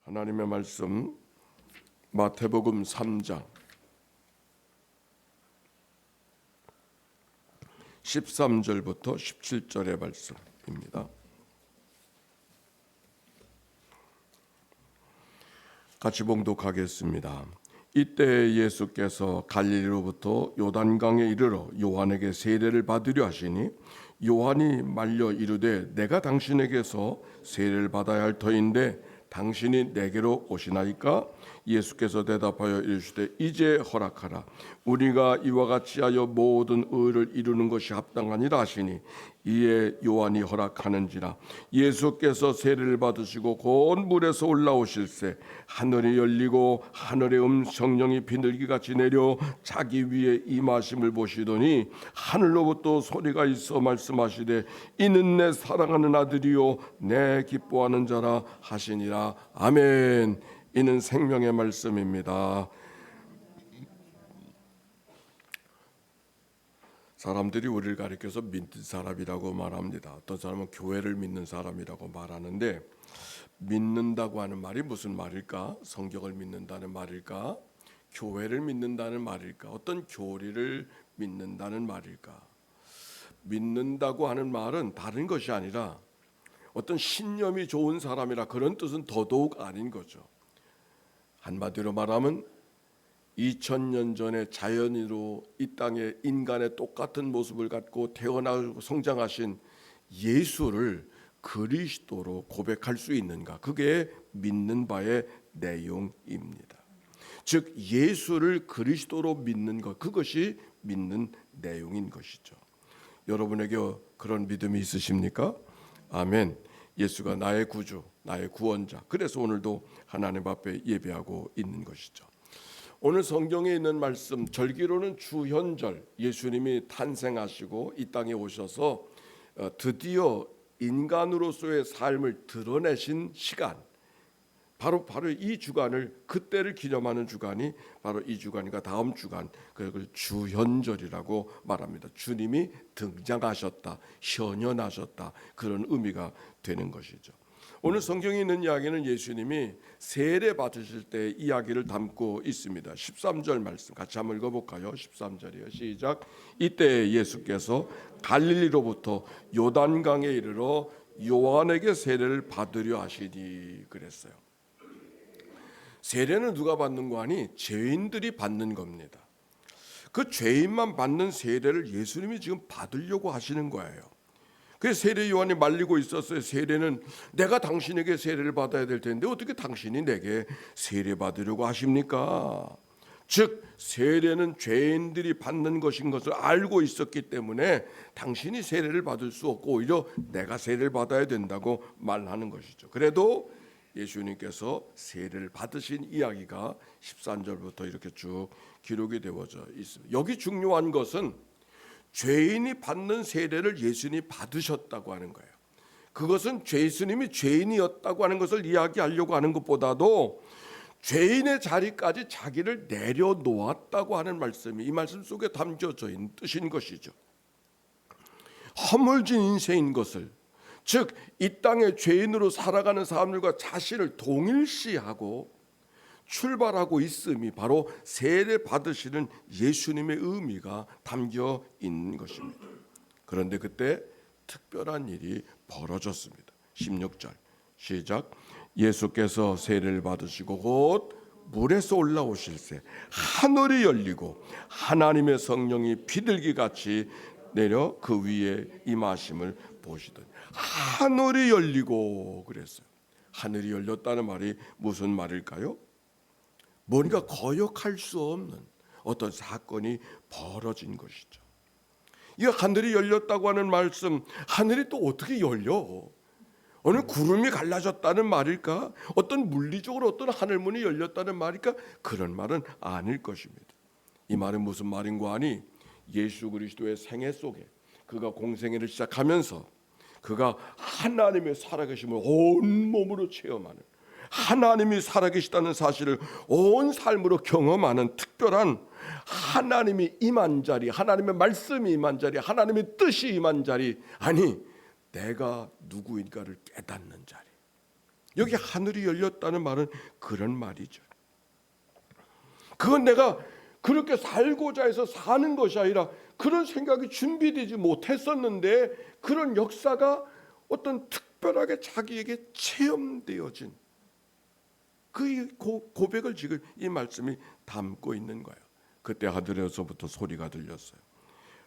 하나님의 말씀 마태복음 3장 13절부터 17절의 말씀입니다. 같이 봉독하겠습니다. 이때 예수께서 갈릴리로부터 요단강에 이르러 요한에게 세례를 받으려 하시니 요한이 말려 이르되 내가 당신에게서 세례를 받아야 할 터인데 당신이 내게로 오시나이까? 예수께서 대답하여 이르시되 이제 허락하라. 우리가 이와 같이 하여 모든 의를 이루는 것이 합당하니라 하시니 이에 요한이 허락하는지라. 예수께서 세례를 받으시고 곧 물에서 올라오실새 하늘이 열리고 하늘의 성령이 비둘기같이 내려 자기 위에 임하심을 보시더니 하늘로부터 소리가 있어 말씀하시되 이는 내 사랑하는 아들이요 내 기뻐하는 자라 하시니라. 아멘. 이는 생명의 말씀입니다. 사람들이 우리를 가리켜서 믿는 사람이라고 말합니다. 어떤 사람은 교회를 믿는 사람이라고 말하는데, 믿는다고 하는 말이 무슨 말일까? 성경을 믿는다는 말일까? 교회를 믿는다는 말일까? 어떤 교리를 믿는다는 말일까? 믿는다고 하는 말은 다른 것이 아니라 어떤 신념이 좋은 사람이라 그런 뜻은 더더욱 아닌 거죠. 한마디로 말하면 2000년 전에 자연으로 이 땅에 인간의 똑같은 모습을 갖고 태어나고 성장하신 예수를 그리스도로 고백할 수 있는가? 그게 믿는 바의 내용입니다. 즉 예수를 그리스도로 믿는 것, 그것이 믿는 내용인 것이죠. 여러분에게 그런 믿음이 있으십니까? 아멘. 예수가 나의 구주, 나의 구원자. 그래서 오늘도 하나님 앞에 예배하고 있는 것이죠. 오늘 성경에 있는 말씀, 절기로는 주현절, 예수님이 탄생하시고 이 땅에 오셔서 드디어 인간으로서의 삶을 드러내신 시간, 바로 이 주간을, 그때를 기념하는 주간이 바로 이 주간이가 다음 주간, 그걸 주현절이라고 말합니다. 주님이 등장하셨다, 현현하셨다, 그런 의미가 되는 것이죠. 오늘 성경에 있는 이야기는 예수님이 세례 받으실 때 이야기를 담고 있습니다. 13절 말씀 같이 한번 읽어볼까요? 13절이요. 시작. 이때 예수께서 갈릴리로부터 요단강에 이르러 요한에게 세례를 받으려 하시니 그랬어요. 세례는 누가 받는 거 아니? 죄인들이 받는 겁니다. 그 죄인만 받는 세례를 예수님이 지금 받으려고 하시는 거예요. 그래서 세례 요한이 말리고 있었어요. 세례는 내가 당신에게 세례를 받아야 될 텐데 어떻게 당신이 내게 세례 받으려고 하십니까? 즉 세례는 죄인들이 받는 것인 것을 알고 있었기 때문에 당신이 세례를 받을 수 없고 오히려 내가 세례를 받아야 된다고 말하는 것이죠. 그래도 예수님께서 세례를 받으신 이야기가 13절부터 이렇게 쭉 기록이 되어져 있습니다. 여기 중요한 것은 죄인이 받는 세례를 예수님이 받으셨다고 하는 거예요. 그것은 예수님이 죄인이었다고 하는 것을 이야기하려고 하는 것보다도 죄인의 자리까지 자기를 내려놓았다고 하는 말씀이 이 말씀 속에 담겨져 있는 뜻인 것이죠. 허물진 인생인 것을, 즉 이 땅에 죄인으로 살아가는 사람들과 자신을 동일시하고 출발하고 있음이 바로 세례 받으시는 예수님의 의미가 담겨 있는 것입니다. 그런데 그때 특별한 일이 벌어졌습니다. 16절 시작. 예수께서 세례를 받으시고 곧 물에서 올라오실새 하늘이 열리고 하나님의 성령이 비둘기같이 내려 그 위에 임하심을 보시더니 하늘이 열리고 그랬어요. 하늘이 열렸다는 말이 무슨 말일까요? 뭔가 거역할 수 없는 어떤 사건이 벌어진 것이죠. 이 하늘이 열렸다고 하는 말씀, 하늘이 또 어떻게 열려? 어느 구름이 갈라졌다는 말일까? 어떤 물리적으로 어떤 하늘문이 열렸다는 말일까? 그런 말은 아닐 것입니다. 이 말은 무슨 말인가 하니 예수 그리스도의 생애 속에 그가 공생애를 시작하면서 그가 하나님의 살아계심을 온몸으로 체험하는, 하나님이 살아계시다는 사실을 온 삶으로 경험하는 특별한 하나님이 임한 자리, 하나님의 말씀이 임한 자리, 하나님의 뜻이 임한 자리, 아니 내가 누구인가를 깨닫는 자리, 여기 하늘이 열렸다는 말은 그런 말이죠. 그건 내가 그렇게 살고자 해서 사는 것이 아니라 그런 생각이 준비되지 못했었는데 그런 역사가 어떤 특별하게 자기에게 체험되어진 그 고백을 지금 이 말씀이 담고 있는 거예요. 그때 하늘에서부터 소리가 들렸어요.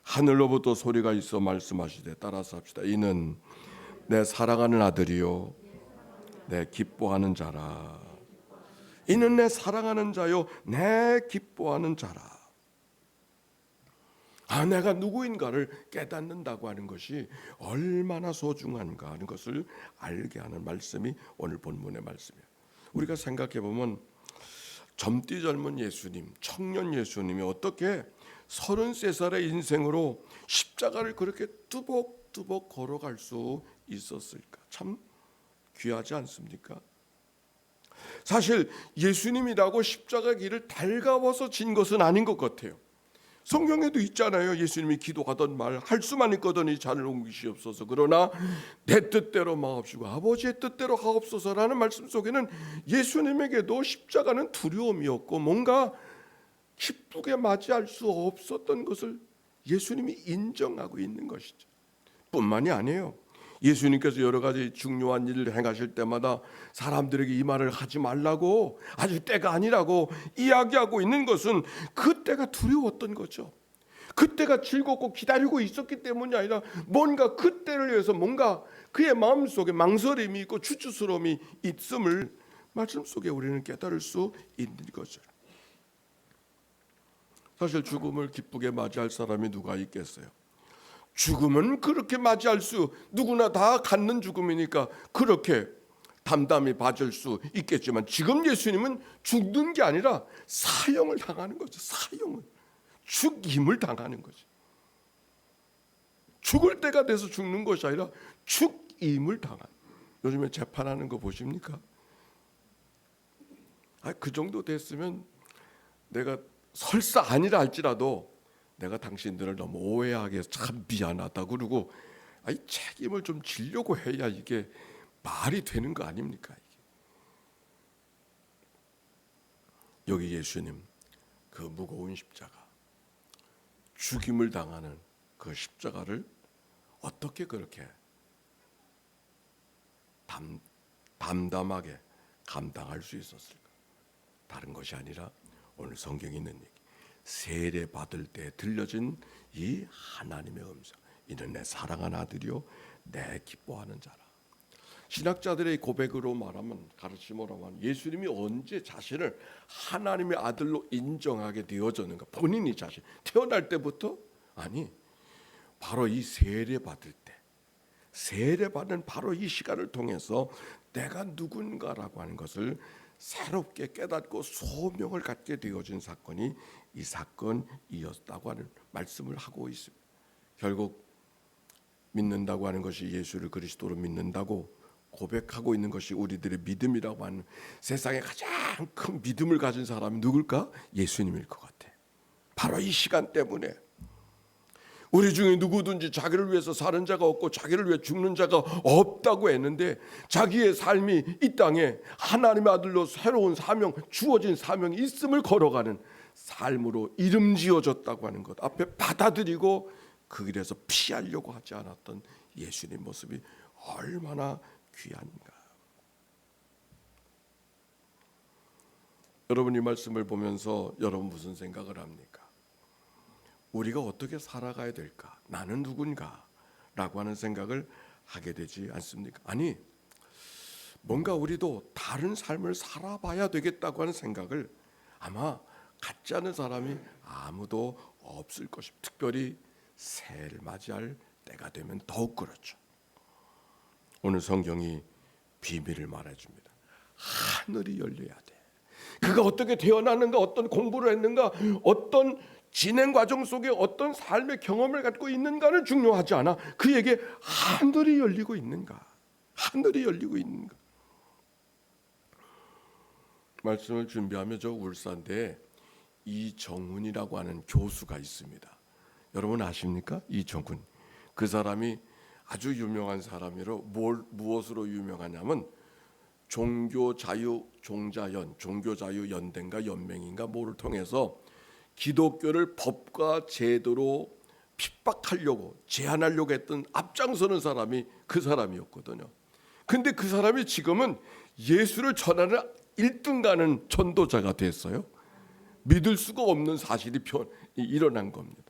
하늘로부터 소리가 있어 말씀하시되, 따라서 합시다. 이는 내 사랑하는 아들이요 내 기뻐하는 자라. 이는 내 사랑하는 자요 내 기뻐하는 자라. 내가 누구인가를 깨닫는다고 하는 것이 얼마나 소중한가 하는 것을 알게 하는 말씀이 오늘 본문의 말씀이에요. 우리가 생각해 보면 젊디 젊은 예수님, 청년 예수님이 어떻게 33살의 인생으로 십자가를 그렇게 뚜벅뚜벅 걸어갈 수 있었을까? 참 귀하지 않습니까? 사실 예수님이라고 십자가 길을 달가워서 진 것은 아닌 것 같아요. 성경에도 있잖아요. 예수님이 기도하던 말, 할 수만 있거든이 잔을 옮기시옵소서. 그러나 내 뜻대로 마옵시고 아버지의 뜻대로 하옵소서라는 말씀 속에는 예수님에게도 십자가는 두려움이었고 뭔가 기쁘게 맞이할 수 없었던 것을 예수님이 인정하고 있는 것이죠. 뿐만이 아니에요. 예수님께서 여러 가지 중요한 일을 행하실 때마다 사람들에게 이 말을 하지 말라고, 아직 때가 아니라고 이야기하고 있는 것은 그때가 두려웠던 거죠. 그때가 즐겁고 기다리고 있었기 때문이 아니라 뭔가 그때를 위해서 뭔가 그의 마음속에 망설임이 있고 추추스러움이 있음을 말씀 속에 우리는 깨달을 수 있는 거죠. 사실 죽음을 기쁘게 맞이할 사람이 누가 있겠어요? 죽음은 그렇게 맞이할 수, 누구나 다 갖는 죽음이니까 그렇게 담담히 맞을 수 있겠지만 지금 예수님은 죽는 게 아니라 사형을 당하는 거죠. 사형을, 죽임을 당하는 거죠. 죽을 때가 돼서 죽는 것이 아니라 죽임을 당하는. 요즘에 재판하는 거 보십니까? 그 정도 됐으면 내가 설사 아니라 할지라도 내가 당신들을 너무 오해하게 해서 참 미안하다 그러고 책임을 좀 지려고 해야 이게 말이 되는 거 아닙니까? 여기 예수님 그 무거운 십자가, 죽임을 당하는 그 십자가를 어떻게 그렇게 담담하게 감당할 수 있었을까? 다른 것이 아니라 오늘 성경에 있는 얘기, 세례 받을 때 들려진 이 하나님의 음성, 이는 내 사랑하는 아들이요 내 기뻐하는 자라. 신학자들의 고백으로 말하면, 가르침으로 말하면 예수님이 언제 자신을 하나님의 아들로 인정하게 되어졌는가? 본인이 자신 태어날 때부터? 아니, 바로 이 세례 받을 때, 세례 받는 바로 이 시간을 통해서 내가 누군가라고 하는 것을 새롭게 깨닫고 소명을 갖게 되어진 사건이 이 사건이었다고 하는 말씀을 하고 있습니다. 결국 믿는다고 하는 것이, 예수를 그리스도로 믿는다고 고백하고 있는 것이 우리들의 믿음이라고 하는, 세상에 가장 큰 믿음을 가진 사람이 누굴까? 예수님일 것 같아. 바로 이 시간 때문에 우리 중에 누구든지 자기를 위해서 사는 자가 없고 자기를 위해 죽는 자가 없다고 했는데, 자기의 삶이 이 땅에 하나님의 아들로 새로운 사명, 주어진 사명이 있음을 걸어가는 삶으로 이름 지어졌다고 하는 것 앞에 받아들이고 그 길에서 피하려고 하지 않았던 예수님 모습이 얼마나 귀한가. 여러분, 이 말씀을 보면서 여러분 무슨 생각을 합니까? 우리가 어떻게 살아가야 될까? 나는 누군가? 라고 하는 생각을 하게 되지 않습니까? 아니, 뭔가 우리도 다른 삶을 살아봐야 되겠다고 하는 생각을 아마 갖지 않은 사람이 아무도 없을 것입니다. 특별히 새해를 맞이할 때가 되면 더욱 그렇죠. 오늘 성경이 비밀을 말해줍니다. 하늘이 열려야 돼. 그가 어떻게 태어났는가, 어떤 공부를 했는가, 어떤 진행 과정 속에 어떤 삶의 경험을 갖고 있는가는 중요하지 않아. 그에게 하늘이 열리고 있는가, 하늘이 열리고 있는가. 말씀을 준비하며 저 울산대에 이정훈이라고 하는 교수가 있습니다. 여러분 아십니까? 이정훈. 그 사람이 아주 유명한 사람이로 무엇으로 유명하냐면 종교자유연대인가 연맹인가 뭐를 통해서 기독교를 법과 제도로 핍박하려고 제한하려고 했던 앞장서는 사람이 그 사람이었거든요. 근데 그 사람이 지금은 예수를 전하는 1등 가는 전도자가 됐어요. 믿을 수가 없는 사실이 일어난 겁니다.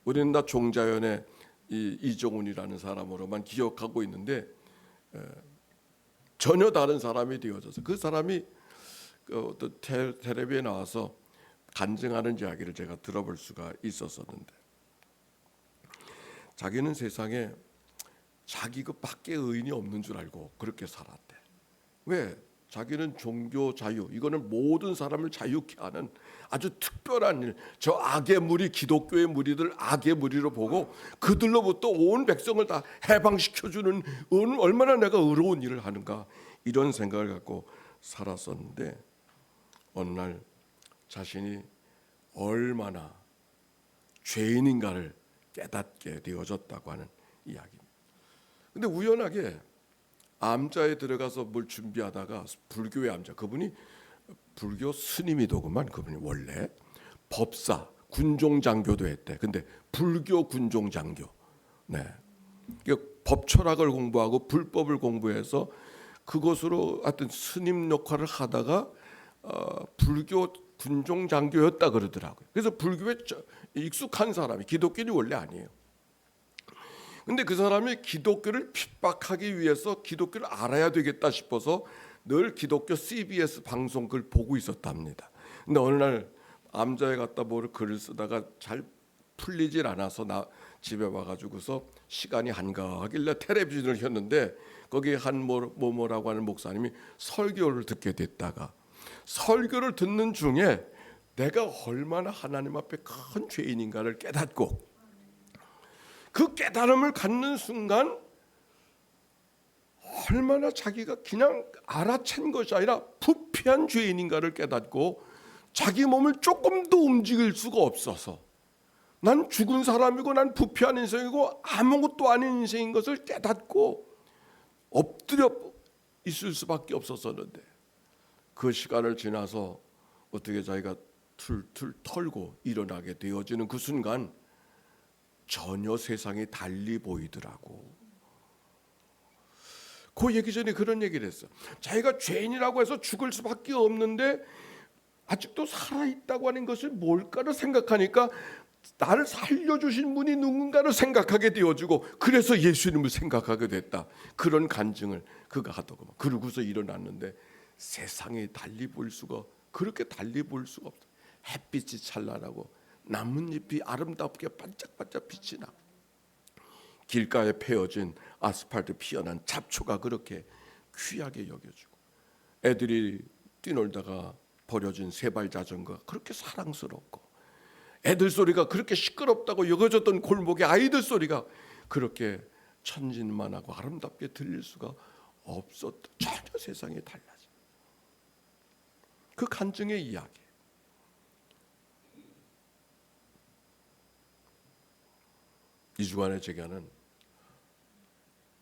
우리는 다 종자연의 이종훈이라는 사람으로만 기억하고 있는데 전혀 다른 사람이 되어져서 그 사람이 텔레비에 나와서 간증하는 이야기를 제가 들어볼 수가 있었었는데, 자기는 세상에 자기 그 밖에 의인이 없는 줄 알고 그렇게 살았대. 왜? 자기는 종교 자유, 이거는 모든 사람을 자유케 하는 아주 특별한 일, 저 악의 무리, 기독교의 무리들 악의 무리로 보고 그들로부터 온 백성을 다 해방시켜주는 얼마나 내가 의로운 일을 하는가, 이런 생각을 갖고 살았었는데 어느 날 자신이 얼마나 죄인인가를 깨닫게 되어졌다고 하는 이야기입니다. 근데 우연하게 암자에 들어가서 뭘 준비하다가 불교의 암자, 그분이 불교 스님이더구만. 그분이 원래 법사, 군종장교도 했대. 근데 불교 군종장교. 네. 법 철학을 공부하고 불법을 공부해서 그것으로 하여튼 스님 역할을 하다가 불교 군종장교였다 그러더라고요. 그래서 불교에 익숙한 사람이, 기독교인이 원래 아니에요. 근데 그 사람이 기독교를 핍박하기 위해서 기독교를 알아야 되겠다 싶어서 늘 기독교 CBS 방송 글 보고 있었답니다. 근데 어느 날 암자에 갔다 뭐를 글을 쓰다가 잘 풀리질 않아서 나 집에 와가지고서 시간이 한가하길래 텔레비전을 켰는데 거기 한 뭐라고 하는 목사님이 설교를 듣게 됐다가, 설교를 듣는 중에 내가 얼마나 하나님 앞에 큰 죄인인가를 깨닫고, 그 깨달음을 갖는 순간 얼마나 자기가 그냥 알아챈 것이 아니라 부패한 죄인인가를 깨닫고, 자기 몸을 조금도 움직일 수가 없어서 난 죽은 사람이고 난 부패한 인생이고 아무것도 아닌 인생인 것을 깨닫고 엎드려 있을 수밖에 없었었는데, 그 시간을 지나서 어떻게 자기가 툴툴 털고 일어나게 되어지는 그 순간 전혀 세상이 달리 보이더라고. 그 얘기 전에 그런 얘기를 했어. 자기가 죄인이라고 해서 죽을 수밖에 없는데 아직도 살아있다고 하는 것이 뭘까를 생각하니까 나를 살려주신 분이 누군가를 생각하게 되어지고, 그래서 예수님을 생각하게 됐다. 그런 간증을 그가 하더구만. 그러고서 일어났는데 세상에 달리 볼 수가, 그렇게 달리 볼 수가 없어. 햇빛이 찬란하고 나뭇잎이 아름답게 반짝반짝 빛이 나. 길가에 펴어진 아스팔트 피어난 잡초가 그렇게 귀하게 여겨지고, 애들이 뛰놀다가 버려진 세발 자전거가 그렇게 사랑스럽고, 애들 소리가 그렇게 시끄럽다고 여겨졌던 골목의 아이들 소리가 그렇게 천진만하고 아름답게 들릴 수가 없었다. 전혀 세상이 달라져. 그 간증의 이야기. 이 주간에 제게 하는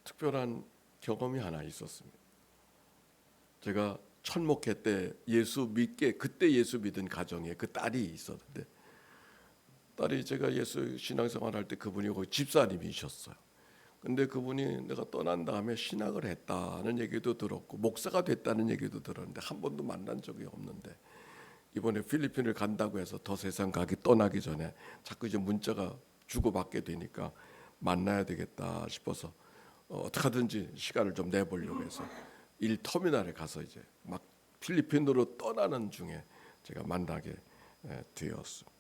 특별한 경험이 하나 있었습니다. 제가 첫 목회 때 그때 예수 믿은 가정에 그 딸이 있었는데, 딸이 제가 예수 신앙생활 할 때 그분이 거기 집사님이셨어요. 근데 그분이 내가 떠난 다음에 신학을 했다는 얘기도 들었고 목사가 됐다는 얘기도 들었는데 한 번도 만난 적이 없는데, 이번에 필리핀을 간다고 해서 더 세상 떠나기 전에 자꾸 이제 문자가 주고받게 되니까 만나야 되겠다 싶어서 어떻게 하든지 시간을 좀 내보려고 해서 터미널에 가서 이제 막 필리핀으로 떠나는 중에 제가 만나게 되었습니다.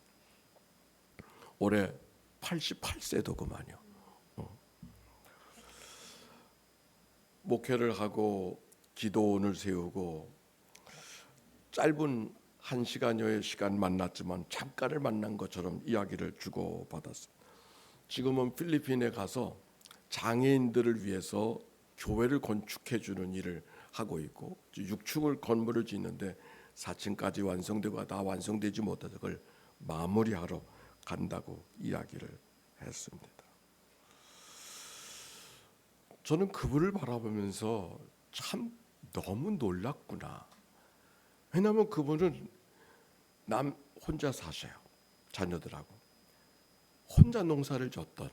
올해 88세더구만요. 목회를 하고 기도원을 세우고 짧은 1시간여의 시간 만났지만 잠깐을 만난 것처럼 이야기를 주고받았습니다. 지금은 필리핀에 가서 장애인들을 위해서 교회를 건축해 주는 일을 하고 있고, 6층을 건물을 짓는데 4층까지 완성되고 다 완성되지 못해서 그걸 마무리하러 간다고 이야기를 했습니다. 저는 그분을 바라보면서 참 너무 놀랐구나. 왜냐하면 그분은 혼자 사셔요. 자녀들하고 혼자 농사를 졌던,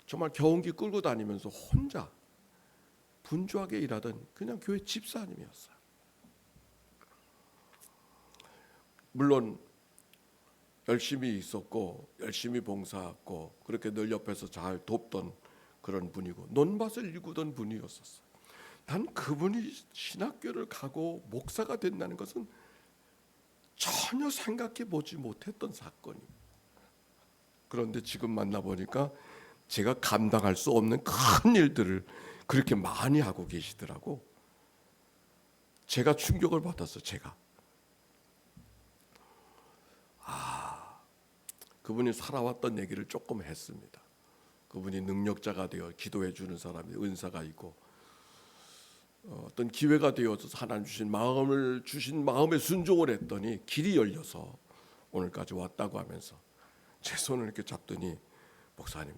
정말 경운기 끌고 다니면서 혼자 분주하게 일하던 그냥 교회 집사님이었어요. 물론 열심히 있었고 열심히 봉사했고 그렇게 늘 옆에서 잘 돕던 그런 분이고 논밭을 일구던 분이었었어요. 단 그분이 신학교를 가고 목사가 된다는 것은 전혀 생각해 보지 못했던 사건입니다. 그런데 지금 만나보니까 제가 감당할 수 없는 큰 일들을 그렇게 많이 하고 계시더라고. 제가 충격을 받았어. 제가 그분이 살아왔던 얘기를 조금 했습니다. 그분이 능력자가 되어 기도해 주는 사람이 은사가 있고 어떤 기회가 되어서 하나님 주신 마음에 순종을 했더니 길이 열려서 오늘까지 왔다고 하면서 제 손을 이렇게 잡더니 목사님,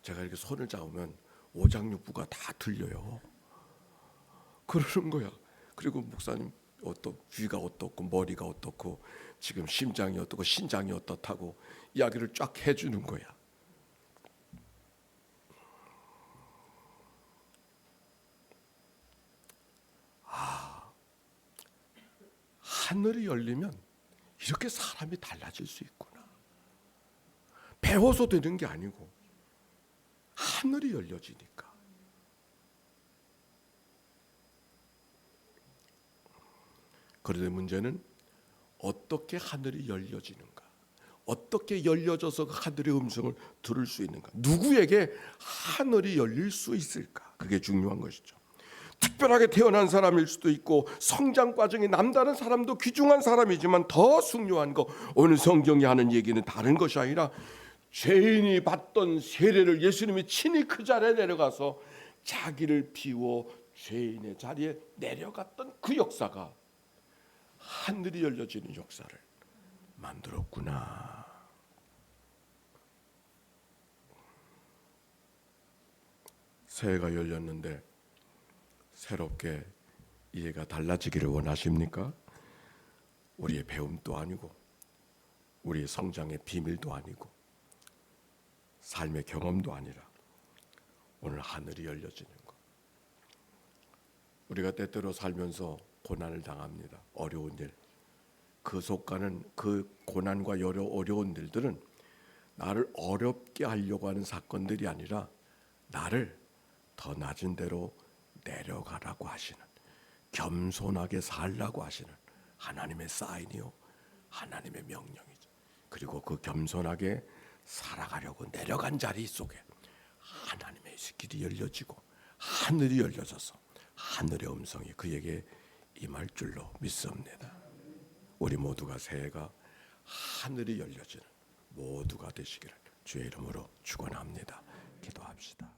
제가 이렇게 손을 잡으면 오장육부가 다 들려요. 그러는 거야. 그리고 목사님 귀가 어떻고 머리가 어떻고 지금 심장이 어떻고 신장이 어떻다고 이야기를 쫙 해주는 거야. 하늘이 열리면 이렇게 사람이 달라질 수 있구나. 배워서 되는 게 아니고 하늘이 열려지니까. 그런데 문제는 어떻게 하늘이 열려지는가? 어떻게 열려져서 그 하늘의 음성을 들을 수 있는가? 누구에게 하늘이 열릴 수 있을까? 그게 중요한 것이죠. 특별하게 태어난 사람일 수도 있고 성장 과정이 남다른 사람도 귀중한 사람이지만 더 중요한 거, 오늘 성경이 하는 얘기는 다른 것이 아니라 죄인이 받던 세례를 예수님이 친히 그 자리에 내려가서 자기를 비워 죄인의 자리에 내려갔던 그 역사가 하늘이 열려지는 역사를 만들었구나. 새해가 열렸는데 새롭게 이해가 달라지기를 원하십니까? 우리의 배움도 아니고 우리의 성장의 비밀도 아니고 삶의 경험도 아니라 오늘 하늘이 열려지는 것. 우리가 때때로 살면서 고난을 당합니다. 어려운 일. 그 속가는 그 고난과 어려운 일들은 나를 어렵게 하려고 하는 사건들이 아니라 나를 더 낮은 데로 내려가라고 하시는, 겸손하게 살라고 하시는 하나님의 사인이요, 하나님의 명령이죠. 그리고 그 겸손하게 살아가려고 내려간 자리 속에 하나님의 길이 열려지고 하늘이 열려져서 하늘의 음성이 그에게 임할 줄로 믿습니다. 우리 모두가 새해가 하늘이 열려지는 모두가 되시기를 주의 이름으로 축원합니다. 기도합시다.